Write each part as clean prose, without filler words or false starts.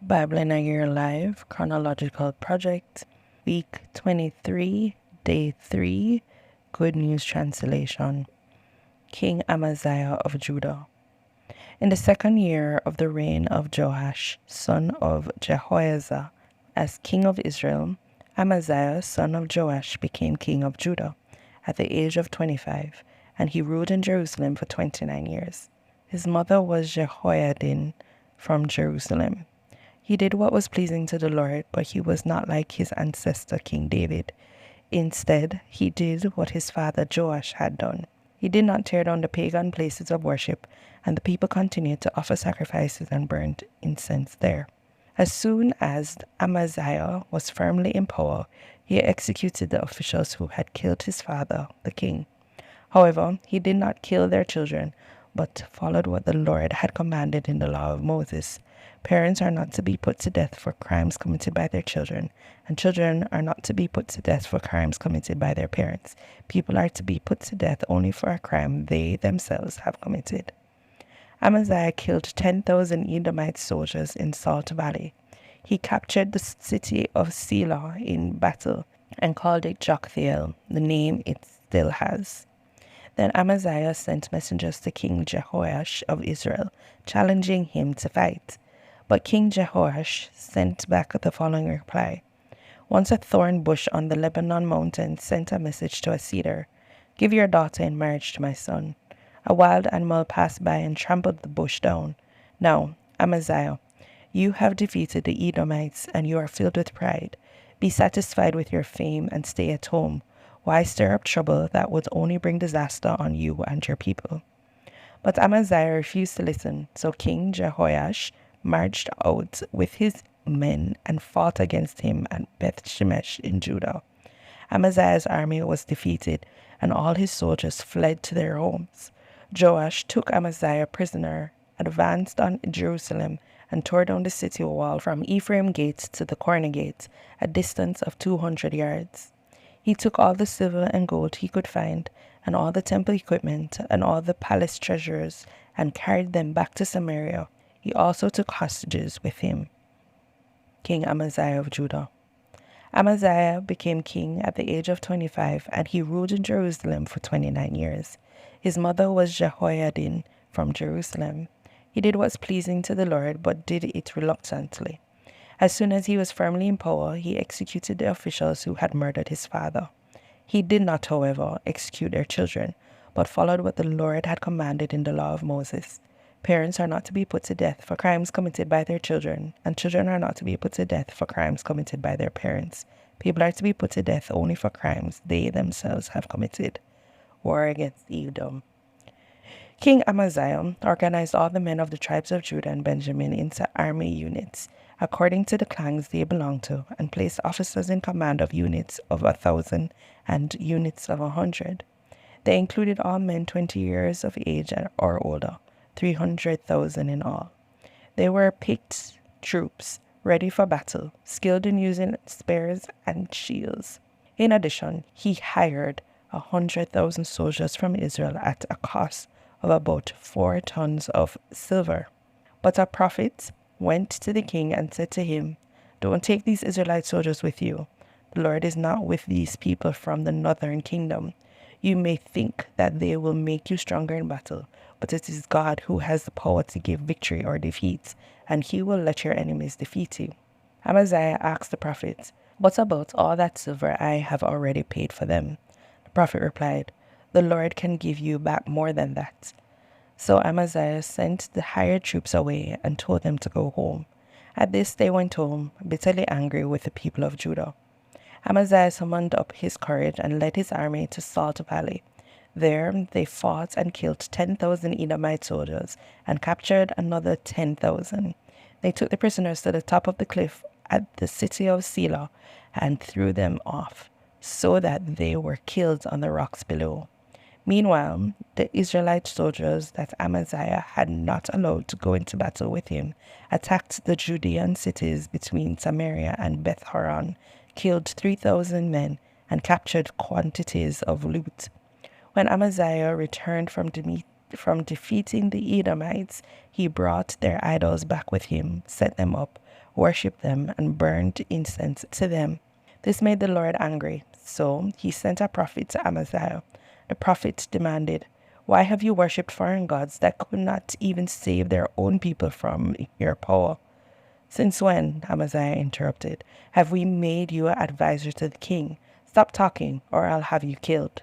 Bible in a Year Live, Chronological Project, Week 23, Day 3, Good News Translation. King Amaziah of Judah. In the second year of the reign of Joash, son of Jehoiada, as king of Israel, Amaziah, son of Joash, became king of Judah at the age of 25, and he ruled in Jerusalem for 29 years. His mother was Jehoiadin from Jerusalem. He did what was pleasing to the Lord, but he was not like his ancestor King David. Instead, he did what his father Joash had done. He did not tear down the pagan places of worship, and the people continued to offer sacrifices and burned incense there. As soon as Amaziah was firmly in power, he executed the officials who had killed his father, the king. However, he did not kill their children, but followed what the Lord had commanded in the law of Moses. Parents are not to be put to death for crimes committed by their children, and children are not to be put to death for crimes committed by their parents. People are to be put to death only for a crime they themselves have committed. Amaziah killed 10,000 Edomite soldiers in Salt Valley. He captured the city of Selah in battle and called it Joktheel, the name it still has. Then Amaziah sent messengers to King Jehoash of Israel, challenging him to fight. But King Jehoash sent back the following reply. Once a thorn bush on the Lebanon mountain sent a message to a cedar, "Give your daughter in marriage to my son." A wild animal passed by and trampled the bush down. Now, Amaziah, you have defeated the Edomites, and you are filled with pride. Be satisfied with your fame and stay at home. Why stir up trouble that would only bring disaster on you and your people? But Amaziah refused to listen, so King Jehoash marched out with his men and fought against him at Beth Shemesh in Judah. Amaziah's army was defeated, and all his soldiers fled to their homes. Joash took Amaziah prisoner, advanced on Jerusalem, and tore down the city wall from Ephraim Gate to the Corner Gate, a distance of 200 yards. He took all the silver and gold he could find, and all the temple equipment, and all the palace treasures, and carried them back to Samaria. He also took hostages with him. King Amaziah of Judah. Amaziah became king at the age of 25, and he ruled in Jerusalem for 29 years. His mother was Jehoiadin from Jerusalem. He did what was pleasing to the Lord, but did it reluctantly. As soon as he was firmly in power, he executed the officials who had murdered his father. He did not, however, execute their children, but followed what the Lord had commanded in the law of Moses. Parents are not to be put to death for crimes committed by their children, and children are not to be put to death for crimes committed by their parents. People are to be put to death only for crimes they themselves have committed. War against Edom. King Amaziah organized all the men of the tribes of Judah and Benjamin into army units, according to the clans they belonged to, and placed officers in command of units of 1,000 and units of 100. They included all men 20 years of age or older, 300,000 in all. They were picked troops, ready for battle, skilled in using spears and shields. In addition, he hired 100,000 soldiers from Israel at a cost of about 4 tons of silver. But a prophet went to the king and said to him, "Don't take these Israelite soldiers with you. The Lord is not with these people from the northern kingdom. You may think that they will make you stronger in battle, but it is God who has the power to give victory or defeat, and he will let your enemies defeat you." Amaziah asked the prophet, "What about all that silver I have already paid for them?" The prophet replied, "The Lord can give you back more than that." So Amaziah sent the hired troops away and told them to go home. At this they went home, bitterly angry with the people of Judah. Amaziah summoned up his courage and led his army to Salt Valley. There they fought and killed 10,000 Edomite soldiers and captured another 10,000. They took the prisoners to the top of the cliff at the city of Selah and threw them off, so that they were killed on the rocks below. Meanwhile, the Israelite soldiers that Amaziah had not allowed to go into battle with him attacked the Judean cities between Samaria and Beth Horon, killed 3,000 men, and captured quantities of loot. When Amaziah returned from defeating the Edomites, he brought their idols back with him, set them up, worshipped them, and burned incense to them. This made the Lord angry, so he sent a prophet to Amaziah. The prophet demanded, "Why have you worshipped foreign gods that could not even save their own people from your power?" "Since when," Amaziah interrupted, "have we made you an advisor to the king? Stop talking, or I'll have you killed."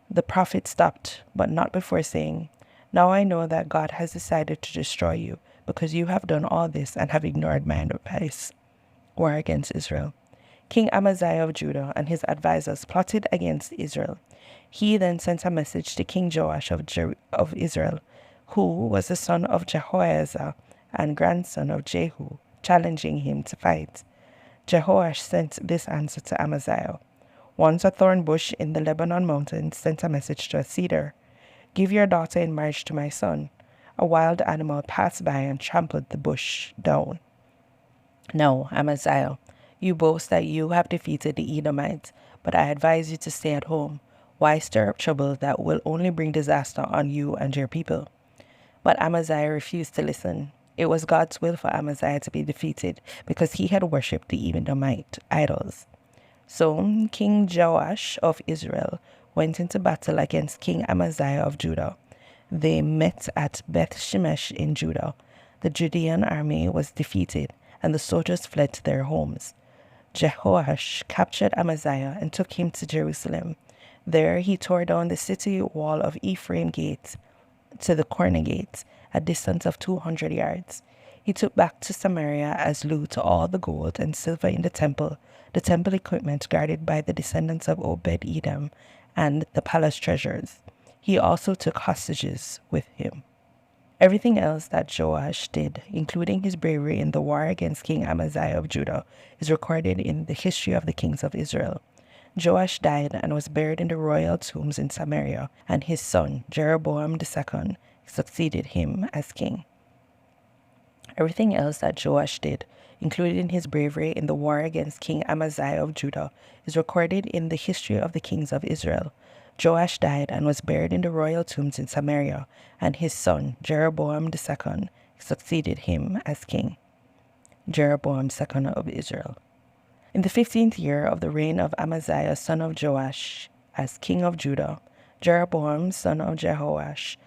The prophet stopped, but not before saying, "Now I know that God has decided to destroy you, because you have done all this and have ignored my advice." War against Israel. King Amaziah of Judah and his advisors plotted against Israel. He then sent a message to King Joash of Israel, who was the son of Jehoahaz and grandson of Jehu, challenging him to fight. Jehoash sent this answer to Amaziah. Once a thorn bush in the Lebanon mountains sent a message to a cedar, "Give your daughter in marriage to my son." A wild animal passed by and trampled the bush down. "No, Amaziah, you boast that you have defeated the Edomites, but I advise you to stay at home. Why stir up trouble that will only bring disaster on you and your people?" But Amaziah refused to listen. It was God's will for Amaziah to be defeated because he had worshipped the Edomite idols. So King Joash of Israel went into battle against King Amaziah of Judah. They met at Beth Shemesh in Judah. The Judean army was defeated, and the soldiers fled to their homes. Jehoash captured Amaziah and took him to Jerusalem. There he tore down the city wall of Ephraim Gate to the corner gate, a distance of 200 yards. He took back to Samaria as loot all the gold and silver in the temple equipment guarded by the descendants of Obed-Edom, and the palace treasures. He also took hostages with him. Everything else that Joash did, including his bravery in the war against King Amaziah of Judah, is recorded in the history of the kings of Israel. Joash died and was buried in the royal tombs in Samaria, and his son, Jeroboam II, succeeded him as king. Everything else that Joash did, including his bravery in the war against King Amaziah of Judah, is recorded in the history of the kings of Israel. Joash died and was buried in the royal tombs in Samaria, and his son, Jeroboam II, succeeded him as king. Jeroboam II of Israel. In the 15th year of the reign of Amaziah, son of Joash, as king of Judah, Jeroboam, son of Jehoash,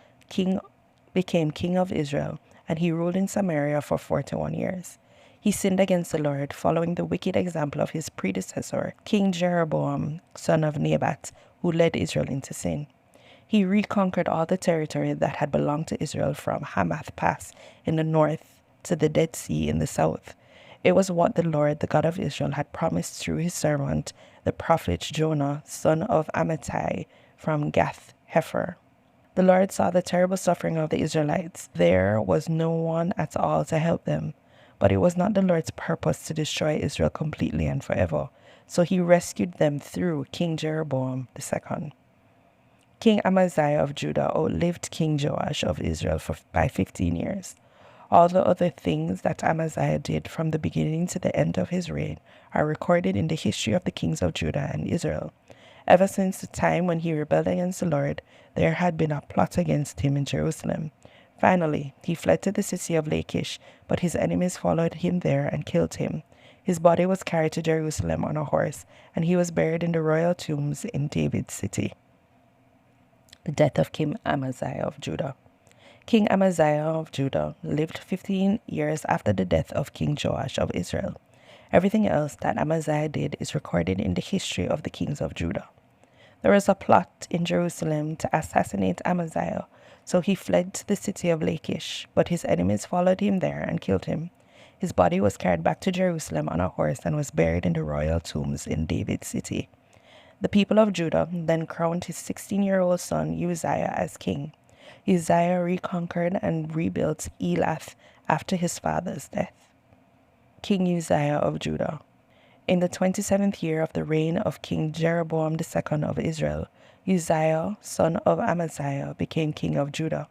became king of Israel, and he ruled in Samaria for 41 years. He sinned against the Lord, following the wicked example of his predecessor, King Jeroboam, son of Nebat, who led Israel into sin. He reconquered all the territory that had belonged to Israel from Hamath Pass in the north to the Dead Sea in the south. It was what the Lord, the God of Israel, had promised through his servant, the prophet Jonah, son of Amittai, from Gath-Hepher. The Lord saw the terrible suffering of the Israelites. There was no one at all to help them. But it was not the Lord's purpose to destroy Israel completely and forever. So he rescued them through King Jeroboam II. King Amaziah of Judah outlived King Joash of Israel by 15 years. All the other things that Amaziah did from the beginning to the end of his reign are recorded in the history of the kings of Judah and Israel. Ever since the time when he rebelled against the Lord, there had been a plot against him in Jerusalem. Finally, he fled to the city of Lachish, but his enemies followed him there and killed him. His body was carried to Jerusalem on a horse, and he was buried in the royal tombs in David's city. The death of King Amaziah of Judah. King Amaziah of Judah lived 15 years after the death of King Joash of Israel. Everything else that Amaziah did is recorded in the history of the kings of Judah. There was a plot in Jerusalem to assassinate Amaziah, so he fled to the city of Lachish, but his enemies followed him there and killed him. His body was carried back to Jerusalem on a horse and was buried in the royal tombs in David's city. The people of Judah then crowned his 16-year-old son Uzziah as king. Uzziah reconquered and rebuilt Elath after his father's death. King Uzziah of Judah. In the 27th year of the reign of King Jeroboam II of Israel, Uzziah, son of Amaziah, became king of Judah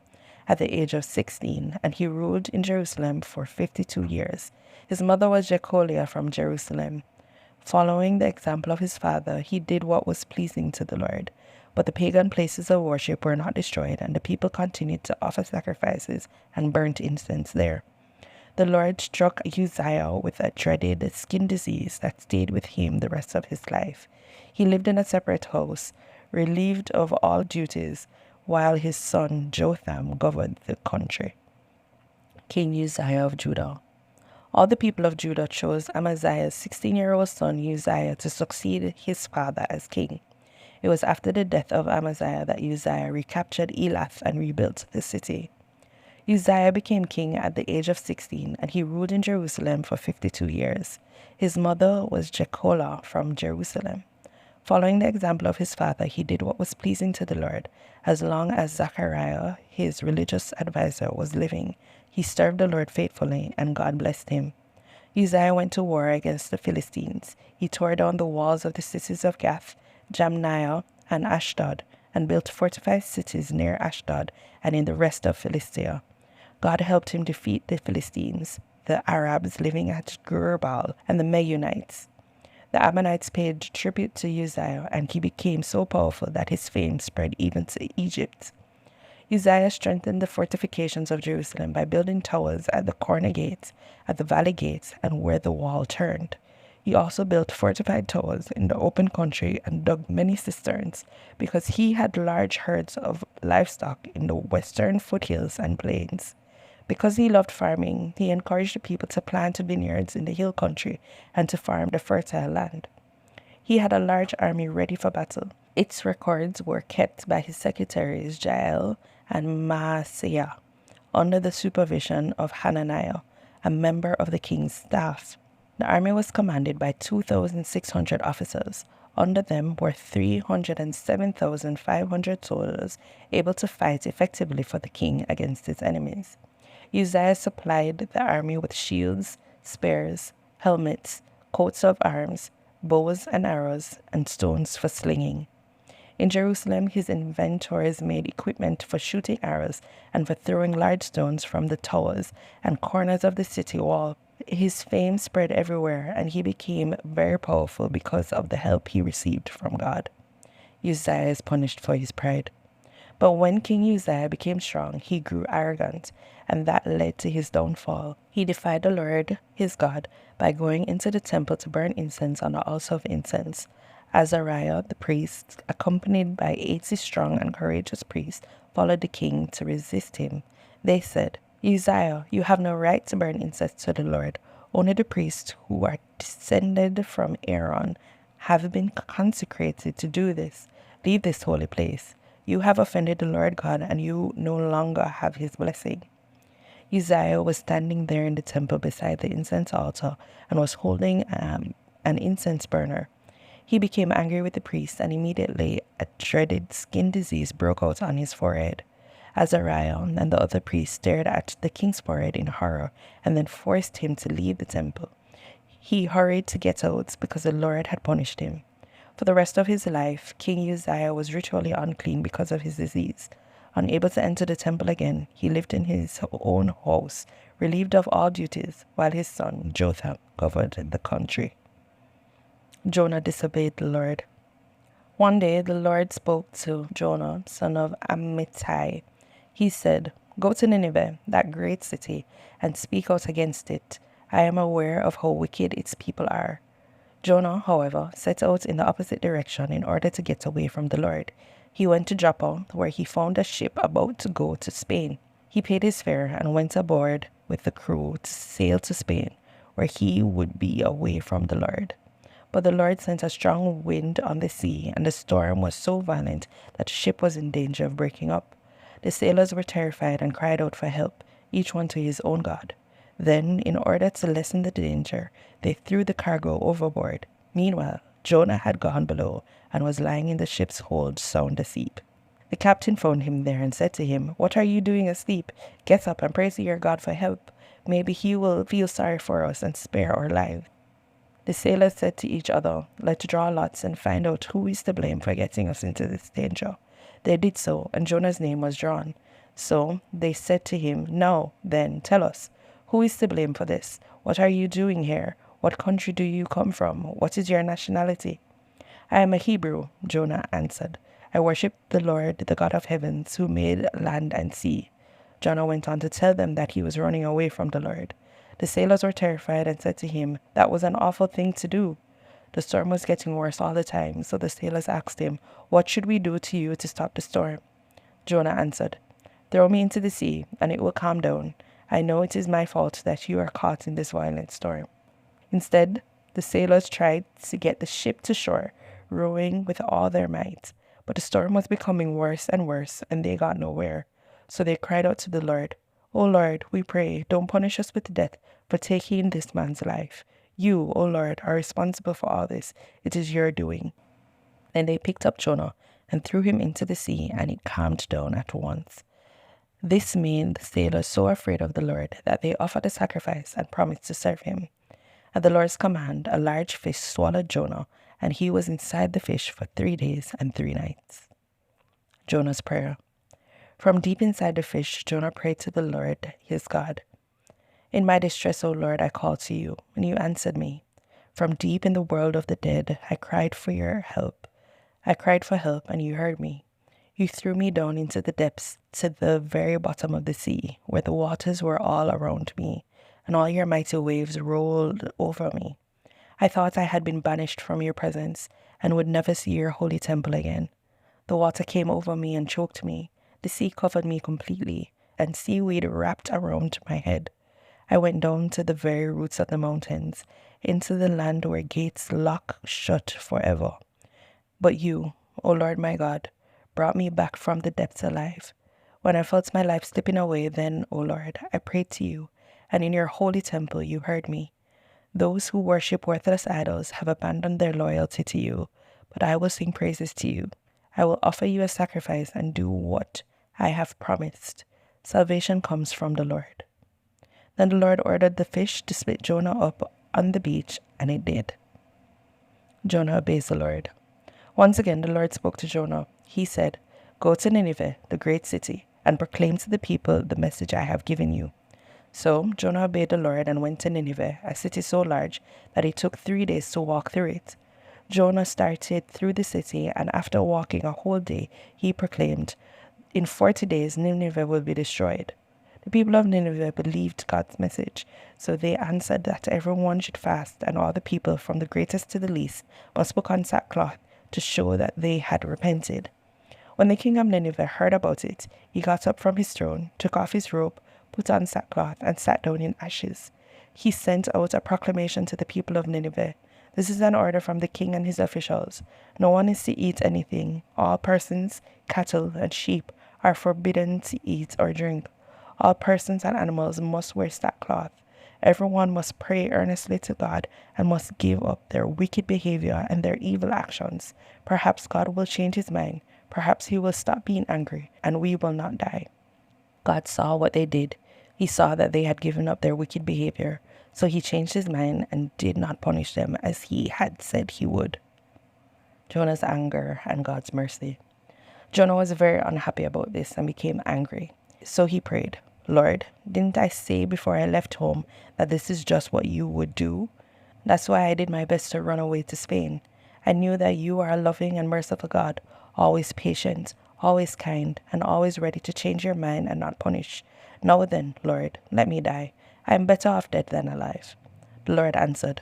at the age of 16, and he ruled in Jerusalem for 52 years. His mother was Jecholiah from Jerusalem. Following the example of his father, he did what was pleasing to the Lord. But the pagan places of worship were not destroyed, and the people continued to offer sacrifices and burnt incense there. The Lord struck Uzziah with a dreaded skin disease that stayed with him the rest of his life. He lived in a separate house, relieved of all duties, while his son Jotham governed the country. King Uzziah of Judah. All the people of Judah chose Amaziah's 16-year-old son Uzziah to succeed his father as king. It was after the death of Amaziah that Uzziah recaptured Elath and rebuilt the city. Uzziah became king at the age of 16, and he ruled in Jerusalem for 52 years. His mother was Jecholah from Jerusalem. Following the example of his father, he did what was pleasing to the Lord. As long as Zechariah, his religious advisor, was living, he served the Lord faithfully, and God blessed him. Uzziah went to war against the Philistines. He tore down the walls of the cities of Gath, Jamniah, and Ashdod, and built fortified cities near Ashdod and in the rest of Philistia. God helped him defeat the Philistines, the Arabs living at Gurbaal, and the Meunites. The Ammonites paid tribute to Uzziah, and he became so powerful that his fame spread even to Egypt. Uzziah strengthened the fortifications of Jerusalem by building towers at the corner gates, at the valley gates, and where the wall turned. He also built fortified towers in the open country and dug many cisterns, because he had large herds of livestock in the western foothills and plains. Because he loved farming, he encouraged the people to plant vineyards in the hill country and to farm the fertile land. He had a large army ready for battle. Its records were kept by his secretaries Biayl and Maaseiah, under the supervision of Hananiah, a member of the king's staff. The army was commanded by 2,600 officers. Under them were 307,500 soldiers able to fight effectively for the king against his enemies. Uzziah supplied the army with shields, spears, helmets, coats of arms, bows and arrows, and stones for slinging. In Jerusalem, his inventors made equipment for shooting arrows and for throwing large stones from the towers and corners of the city wall. His fame spread everywhere, and he became very powerful because of the help he received from God. Uzziah is punished for his pride. But when King Uzziah became strong, he grew arrogant, and that led to his downfall. He defied the Lord, his God, by going into the temple to burn incense on the altar of incense. Azariah, the priest, accompanied by 80 strong and courageous priests, followed the king to resist him. They said, "Uzziah, you have no right to burn incense to the Lord. Only the priests who are descended from Aaron have been consecrated to do this. Leave this holy place. You have offended the Lord God, and you no longer have his blessing." Uzziah was standing there in the temple beside the incense altar and was holding an incense burner. He became angry with the priest, and immediately a dreaded skin disease broke out on his forehead. Azariah and the other priests stared at the king's forehead in horror and then forced him to leave the temple. He hurried to get out because the Lord had punished him. For the rest of his life, King Uzziah was ritually unclean because of his disease. Unable to enter the temple again, he lived in his own house, relieved of all duties, while his son Jotham governed the country. Jonah disobeyed the Lord. One day the Lord spoke to Jonah, son of Amittai. He said, "Go to Nineveh, that great city, and speak out against it. I am aware of how wicked its people are." Jonah, however, set out in the opposite direction in order to get away from the Lord. He went to Joppa, where he found a ship about to go to Spain. He paid his fare and went aboard with the crew to sail to Spain, where he would be away from the Lord. But the Lord sent a strong wind on the sea, and the storm was so violent that the ship was in danger of breaking up. The sailors were terrified and cried out for help, each one to his own God. Then, in order to lessen the danger, they threw the cargo overboard. Meanwhile, Jonah had gone below and was lying in the ship's hold, sound asleep. The captain found him there and said to him, "What are you doing asleep? Get up and pray to your God for help. Maybe he will feel sorry for us and spare our lives." The sailors said to each other, "Let's draw lots and find out who is to blame for getting us into this danger." They did so, and Jonah's name was drawn. So they said to him, "Now, then, tell us, who is to blame for this? What are you doing here? What country do you come from? What is your nationality?" "I am a Hebrew," Jonah answered. "I worship the Lord, the God of heavens, who made land and sea." Jonah went on to tell them that he was running away from the Lord. The sailors were terrified and said to him, "That was an awful thing to do." The storm was getting worse all the time, so the sailors asked him, "What should we do to you to stop the storm?" Jonah answered, "Throw me into the sea, and it will calm down. I know it is my fault that you are caught in this violent storm." Instead, the sailors tried to get the ship to shore, rowing with all their might. But the storm was becoming worse and worse, and they got nowhere. So they cried out to the Lord, "O Lord, we pray, don't punish us with death for taking this man's life. You, O Lord, are responsible for all this. It is your doing." Then they picked up Jonah and threw him into the sea, and it calmed down at once. This made the sailors so afraid of the Lord that they offered a sacrifice and promised to serve him. At the Lord's command, a large fish swallowed Jonah, and he was inside the fish for 3 days and 3 nights. Jonah's prayer. From deep inside the fish, Jonah prayed to the Lord, his God. "In my distress, O Lord, I called to you, and you answered me. From deep in the world of the dead, I cried for your help. I cried for help, and you heard me. You threw me down into the depths, to the very bottom of the sea, where the waters were all around me, and all your mighty waves rolled over me. I thought I had been banished from your presence, and would never see your holy temple again. The water came over me and choked me. The sea covered me completely, and seaweed wrapped around my head. I went down to the very roots of the mountains, into the land where gates lock shut forever. But you, O Lord my God, brought me back from the depths alive. When I felt my life slipping away, then, O Lord, I prayed to you, and in your holy temple you heard me. Those who worship worthless idols have abandoned their loyalty to you, but I will sing praises to you. I will offer you a sacrifice and do what I have promised. Salvation comes from the Lord." Then the Lord ordered the fish to spit Jonah up on the beach, and it did. Jonah obeys the Lord. Once again, the Lord spoke to Jonah. He said, "Go to Nineveh, the great city, and proclaim to the people the message I have given you." So Jonah obeyed the Lord and went to Nineveh, a city so large that it took 3 days to walk through it. Jonah started through the city, and after walking a whole day, he proclaimed, "In 40 days Nineveh will be destroyed." The people of Nineveh believed God's message, so they answered that everyone should fast, and all the people, from the greatest to the least, must put on sackcloth to show that they had repented. When the king of Nineveh heard about it, he got up from his throne, took off his robe, put on sackcloth, and sat down in ashes. He sent out a proclamation to the people of Nineveh. "This is an order from the king and his officials. No one is to eat anything. All persons, cattle, and sheep are forbidden to eat or drink. All persons and animals must wear sackcloth. Everyone must pray earnestly to God and must give up their wicked behavior and their evil actions. Perhaps God will change his mind. Perhaps he will stop being angry, and we will not die." God saw what they did. He saw that they had given up their wicked behavior, so he changed his mind and did not punish them as he had said he would. Jonah's anger and God's mercy. Jonah was very unhappy about this and became angry. So he prayed, "Lord, didn't I say before I left home that this is just what you would do? That's why I did my best to run away to Spain. I knew that you are a loving and merciful God, always patient, always kind, and always ready to change your mind and not punish. Now then, Lord, let me die. I am better off dead than alive." The Lord answered,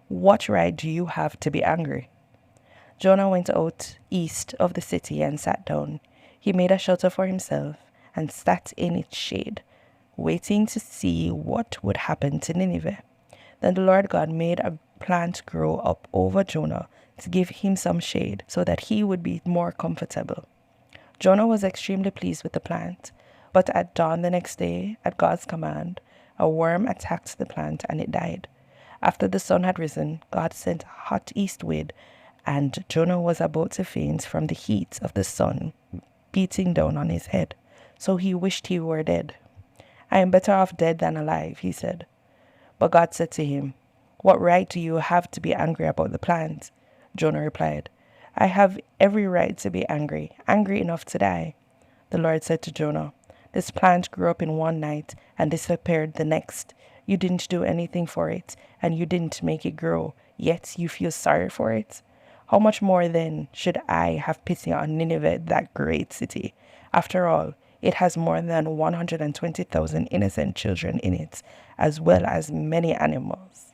"What right do you have to be angry?" Jonah went out east of the city and sat down. He made a shelter for himself and sat in its shade, waiting to see what would happen to Nineveh. Then the Lord God made a plant grow up over Jonah to give him some shade so that he would be more comfortable. Jonah was extremely pleased with the plant, but at dawn the next day, at God's command, a worm attacked the plant and it died. After the sun had risen, God sent a hot east wind, and Jonah was about to faint from the heat of the sun beating down on his head. So he wished he were dead. "I am better off dead than alive," he said. But God said to him, "What right do you have to be angry about the plant?" Jonah replied, "I have every right to be angry, angry enough to die." The Lord said to Jonah, "This plant grew up in one night and disappeared the next. You didn't do anything for it, and you didn't make it grow, yet you feel sorry for it. How much more then should I have pity on Nineveh, that great city? After all, It has more than 120,000 innocent children in it, as well as many animals.